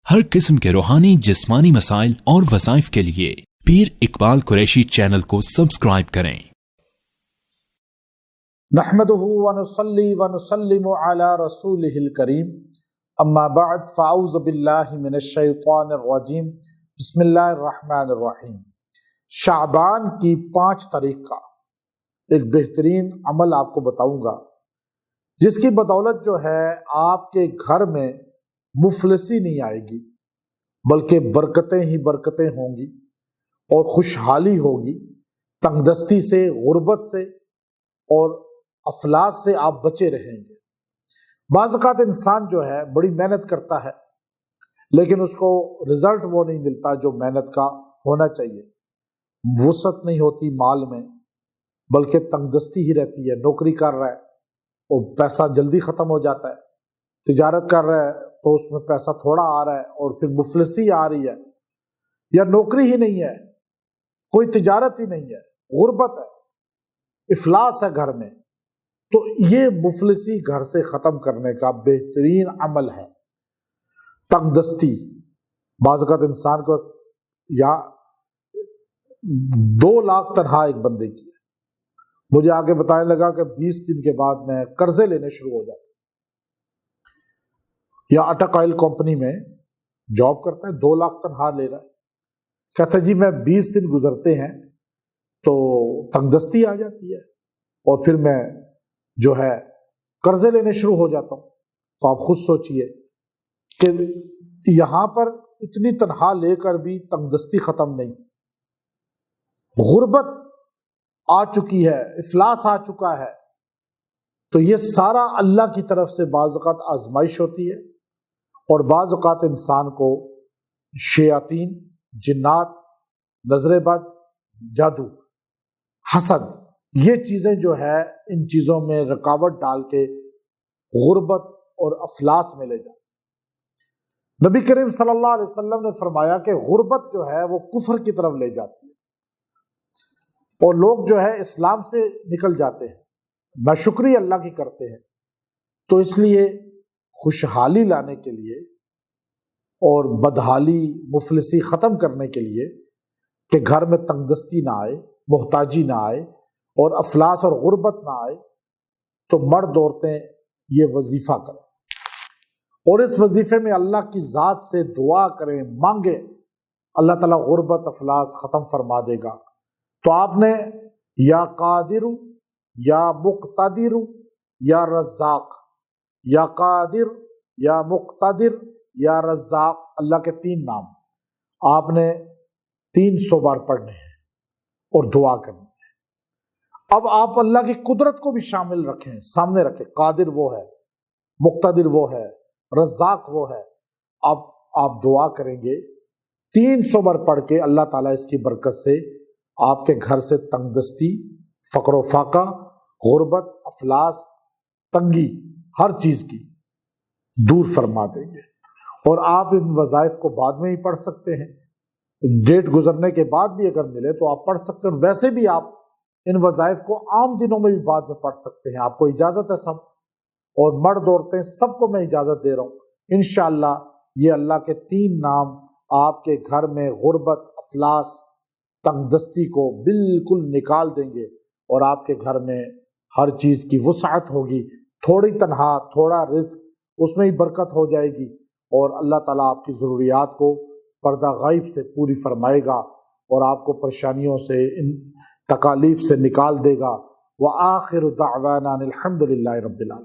ہر قسم کے روحانی جسمانی مسائل اور وظائف کے لیے پیر اقبال قریشی چینل کو سبسکرائب کریں۔ نحمده ونصلي ونسلم على رسوله الكريم اما بعد فاعوذ باللہ من الشیطان الرجیم بسم اللہ الرحمن الرحیم۔ شعبان کی 5 تاریخ کا ایک بہترین عمل آپ کو بتاؤں گا جس کی بدولت جو ہے آپ کے گھر میں مفلسی نہیں آئے گی بلکہ برکتیں ہی برکتیں ہوں گی اور خوشحالی ہوگی۔ تنگ دستی سے، غربت سے اور افلاس سے آپ بچے رہیں گے۔ بعض اوقات انسان جو ہے بڑی محنت کرتا ہے لیکن اس کو رزلٹ وہ نہیں ملتا جو محنت کا ہونا چاہیے۔ وسعت نہیں ہوتی مال میں بلکہ تنگ دستی ہی رہتی ہے۔ نوکری کر رہا ہے اور پیسہ جلدی ختم ہو جاتا ہے، تجارت کر رہا ہے تو اس میں پیسہ تھوڑا آ رہا ہے اور پھر مفلسی آ رہی ہے، یا نوکری ہی نہیں ہے، کوئی تجارت ہی نہیں ہے، غربت ہے، افلاس ہے گھر میں۔ تو یہ مفلسی گھر سے ختم کرنے کا بہترین عمل ہے تنگ دستی۔ بعض اوقات انسان کو یا 2 لاکھ تنخواہ ایک بندے کی ہے، مجھے آگے بتانے لگا کہ 20 دن کے بعد میں قرضے لینے شروع ہو جاتے، یا اٹک آئل کمپنی میں جاب کرتا ہے، 2 لاکھ تنخواہ لے رہا ہے، کہتا ہے جی میں 20 دن گزرتے ہیں تو تنگ دستی آ جاتی ہے اور پھر میں جو ہے قرضے لینے شروع ہو جاتا ہوں۔ تو آپ خود سوچئے کہ یہاں پر اتنی تنخواہ لے کر بھی تنگ دستی ختم نہیں، غربت آ چکی ہے، افلاس آ چکا ہے۔ تو یہ سارا اللہ کی طرف سے بعض اوقات آزمائش ہوتی ہے، اور بعض اوقات انسان کو شیاطین، جنات، نظر بد، جادو، حسد، یہ چیزیں جو ہے ان چیزوں میں رکاوٹ ڈال کے غربت اور افلاس میں لے جاتے۔ نبی کریم صلی اللہ علیہ وسلم نے فرمایا کہ غربت جو ہے وہ کفر کی طرف لے جاتی ہے اور لوگ جو ہے اسلام سے نکل جاتے ہیں، ناشکری اللہ کی کرتے ہیں۔ تو اس لیے خوشحالی لانے کے لیے اور بدحالی، مفلسی ختم کرنے کے لیے کہ گھر میں تنگ دستی نہ آئے، محتاجی نہ آئے اور افلاس اور غربت نہ آئے، تو مرد عورتیں یہ وظیفہ کریں اور اس وظیفے میں اللہ کی ذات سے دعا کریں، مانگیں، اللہ تعالیٰ غربت افلاس ختم فرما دے گا۔ تو آپ نے یا قادر یا مقتدر یا رزاق، یا قادر یا مقتدر یا رزاق، اللہ کے 3 نام آپ نے 300 بار پڑھنے ہیں اور دعا کرنی ہے۔ اب آپ اللہ کی قدرت کو بھی شامل رکھیں، سامنے رکھیں۔ قادر وہ ہے، مقتدر وہ ہے، رزاق وہ ہے۔ اب آپ دعا کریں گے 300 بار پڑھ کے، اللہ تعالیٰ اس کی برکت سے آپ کے گھر سے تنگ دستی، فقر و فاقہ، غربت، افلاس، تنگی، ہر چیز کی دور فرما دیں گے۔ اور آپ ان وظائف کو بعد میں ہی پڑھ سکتے ہیں، ڈیٹ گزرنے کے بعد بھی اگر ملے تو آپ پڑھ سکتے ہیں۔ ویسے بھی آپ ان وظائف کو عام دنوں میں بھی بعد میں پڑھ سکتے ہیں، آپ کو اجازت ہے سب، اور مرد عورتیں سب کو میں اجازت دے رہا ہوں۔ انشاءاللہ یہ اللہ کے 3 نام آپ کے گھر میں غربت، افلاس، تنگ دستی کو بالکل نکال دیں گے اور آپ کے گھر میں ہر چیز کی وسعت ہوگی، تھوڑی تنخواہ، تھوڑا رزق، اس میں ہی برکت ہو جائے گی، اور اللہ تعالیٰ آپ کی ضروریات کو پردہ غائب سے پوری فرمائے گا اور آپ کو پریشانیوں سے، ان تکالیف سے نکال دے گا۔ وآخر دعوانا الحمد للہ رب العالمین۔